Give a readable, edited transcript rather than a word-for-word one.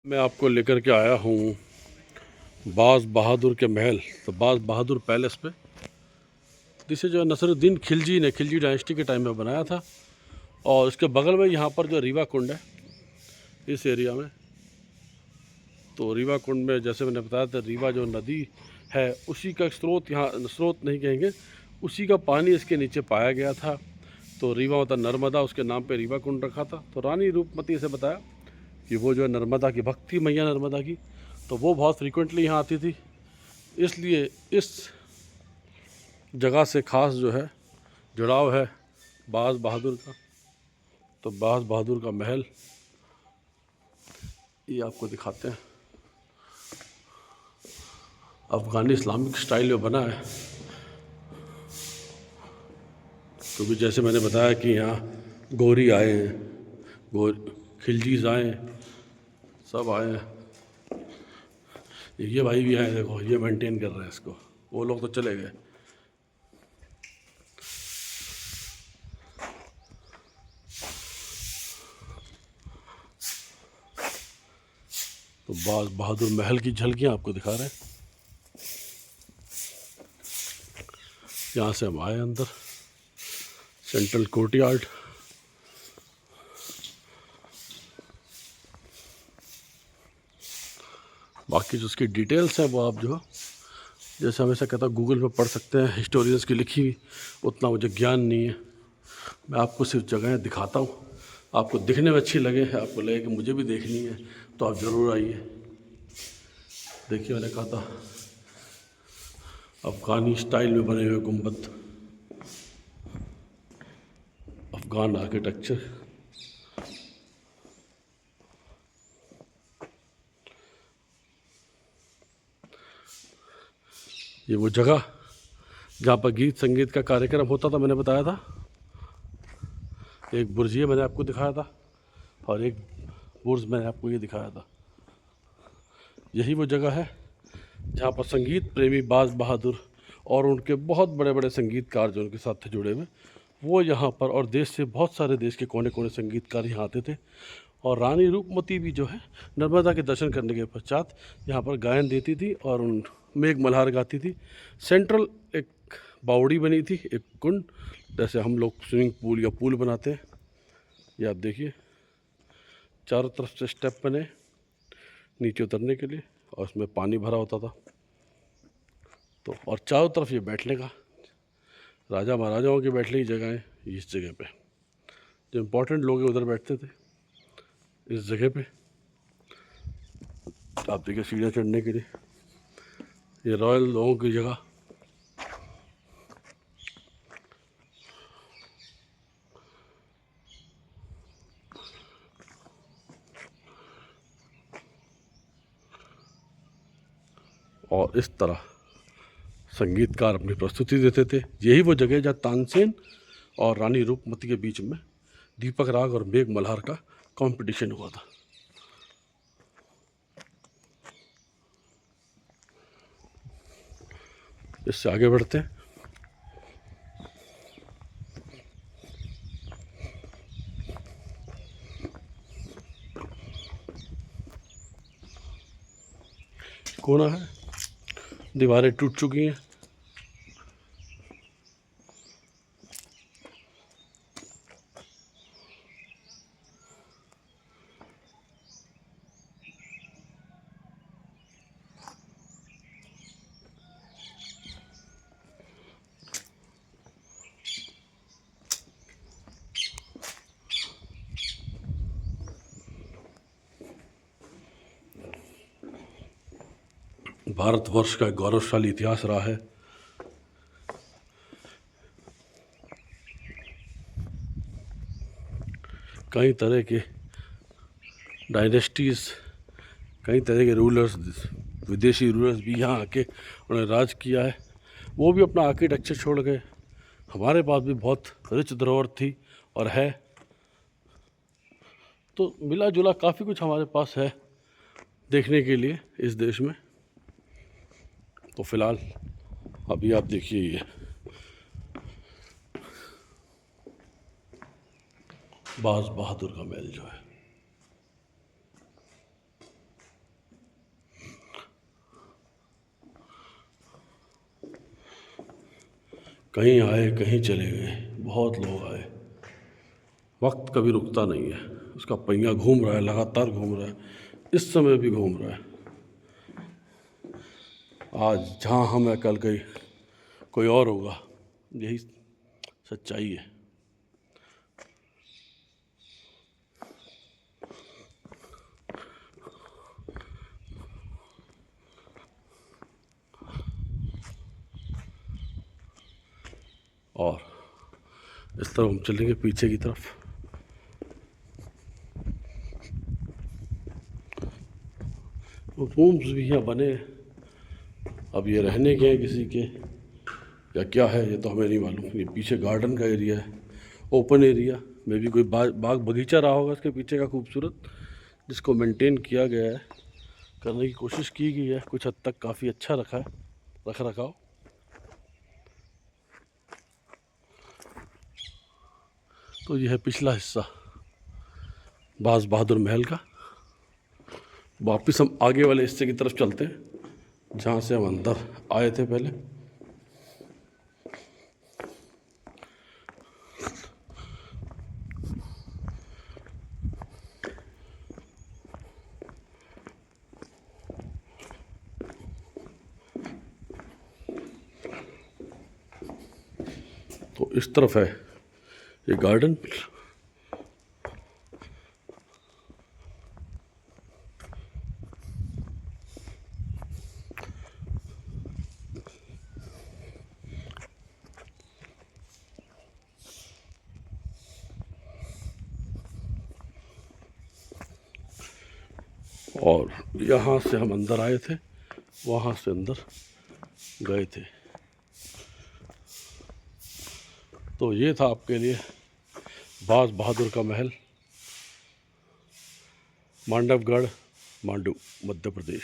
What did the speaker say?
मैं आपको लेकर के आया हूँ बाज बहादुर के महल। तो बाज बहादुर पैलेस पे जिसे जो नसरुद्दीन खिलजी ने खिलजी डायनेस्टी के टाइम में बनाया था। और इसके बगल में यहाँ पर जो रीवा कुंड है इस एरिया में, तो रीवा कुंड में जैसे मैंने बताया था, रीवा जो नदी है उसी का स्रोत, यहाँ स्रोत नहीं कहेंगे, उसी का पानी इसके नीचे पाया गया था। तो रीवा मतलब नर्मदा, उसके नाम पे रीवा कुंड रखा था। तो रानी रूपमती से बताया कि वो जो है नर्मदा की भक्त थी, मैया नर्मदा की, तो वो बहुत फ्रीक्वेंटली यहाँ आती थी। इसलिए इस जगह से ख़ास जो है जुड़ाव है बाज बहादुर का। तो बाज बहादुर का महल ये आपको दिखाते हैं, अफ़गानी इस्लामिक स्टाइल में बना है। तो भी जैसे मैंने बताया कि यहाँ गोरी आए हैं, खिलजीज आए हैं, सब आए हैं। ये भाई भी आए, देखो ये मेंटेन कर रहे हैं इसको, वो लोग तो चले गए। तो बाज बहादुर महल की झलकियाँ आपको दिखा रहे हैं। यहाँ से हम आए अंदर, सेंट्रल कोर्टयार्ड। बाकी जो उसकी डिटेल्स हैं वो आप जो जैसे हमेशा कहता हूँ गूगल पे पढ़ सकते हैं, हिस्टोरियंस की लिखी हुई, उतना मुझे ज्ञान नहीं है। मैं आपको सिर्फ जगहें दिखाता हूँ, आपको दिखने में अच्छी लगे, आपको लगे कि मुझे भी देखनी है, तो आप ज़रूर आइए। देखिए मैंने कहा था अफ़गानी स्टाइल में बने हुए गुंबद, अफ़गान आर्किटेक्चर। ये वो जगह जहाँ पर गीत संगीत का कार्यक्रम होता था, मैंने बताया था। एक बुर्जिया मैंने आपको दिखाया था और एक बुर्ज मैंने आपको ये दिखाया था। यही वो जगह है जहाँ पर संगीत प्रेमी बाज बहादुर और उनके बहुत बड़े बड़े संगीतकार जो उनके साथ थे जुड़े हुए, वो यहाँ पर, और देश से बहुत सारे देश के कोने कोने संगीतकार यहाँ आते थे। और रानी रूपमती भी जो है नर्मदा के दर्शन करने के पश्चात यहाँ पर गायन देती थी और उन मेघ मल्हार गाती थी। सेंट्रल एक बावड़ी बनी थी, एक कुंड, जैसे हम लोग स्विमिंग पूल या पूल बनाते हैं। ये आप देखिए, चारों तरफ से स्टेप बने नीचे उतरने के लिए और उसमें पानी भरा होता था। तो और चारों तरफ ये बैठने का, राजा महाराजाओं के बैठने की जगह है। इस जगह पे जो इम्पोर्टेंट लोग हैं उधर बैठते थे इस जगह पे। आप देखिए सीढ़ियाँ चढ़ने के लिए, ये रॉयल लोगों की जगह। और इस तरह संगीतकार अपनी प्रस्तुति देते थे। यही वो जगह जहाँ तानसेन और रानी रूपमती के बीच में दीपक राग और मेघ मल्हार का कंपटीशन हुआ था। इससे आगे बढ़ते हैं। कोना है, दीवारें टूट चुकी हैं। भारतवर्ष का गौरवशाली इतिहास रहा है। कई तरह के डायनेस्टीज़, कई तरह के रूलर्स, विदेशी रूलर्स भी यहाँ आके उन्होंने राज किया है। वो भी अपना आर्किटेक्चर छोड़ गए। हमारे पास भी बहुत रिच धरोहर थी और है, तो मिला जुला काफ़ी कुछ हमारे पास है देखने के लिए इस देश में। तो फिलहाल अभी आप देखिए ये बाज बहादुर का महल जो है। कहीं आए कहीं चले गए, बहुत लोग आए। वक्त कभी रुकता नहीं है, उसका पहिया घूम रहा है, लगातार घूम रहा है, इस समय भी घूम रहा है। आज जहाँ हम हैं कल कोई और होगा, यही सच्चाई है। और इस तरफ हम चलेंगे पीछे की तरफ। रूम्स भी यहाँ बने, अब ये रहने के हैं किसी के या क्या है ये तो हमें नहीं मालूम। ये पीछे गार्डन का एरिया है, ओपन एरिया में भी कोई बाग बगीचा रहा होगा इसके पीछे का खूबसूरत, जिसको मेंटेन किया गया है, करने की कोशिश की गई है। कुछ हद तक काफ़ी अच्छा रखा है रख रखाव। तो ये है पिछला हिस्सा बाज बहादुर महल का। वापिस हम आगे वाले हिस्से की तरफ चलते हैं जहाँ से हम अंदर आए थे पहले। तो इस तरफ है ये गार्डन। और यहाँ से हम अंदर आए थे, वहाँ से अंदर गए थे। तो ये था आपके लिए बाज बहादुर का महल, मांडवगढ़, मांडू, मध्य प्रदेश।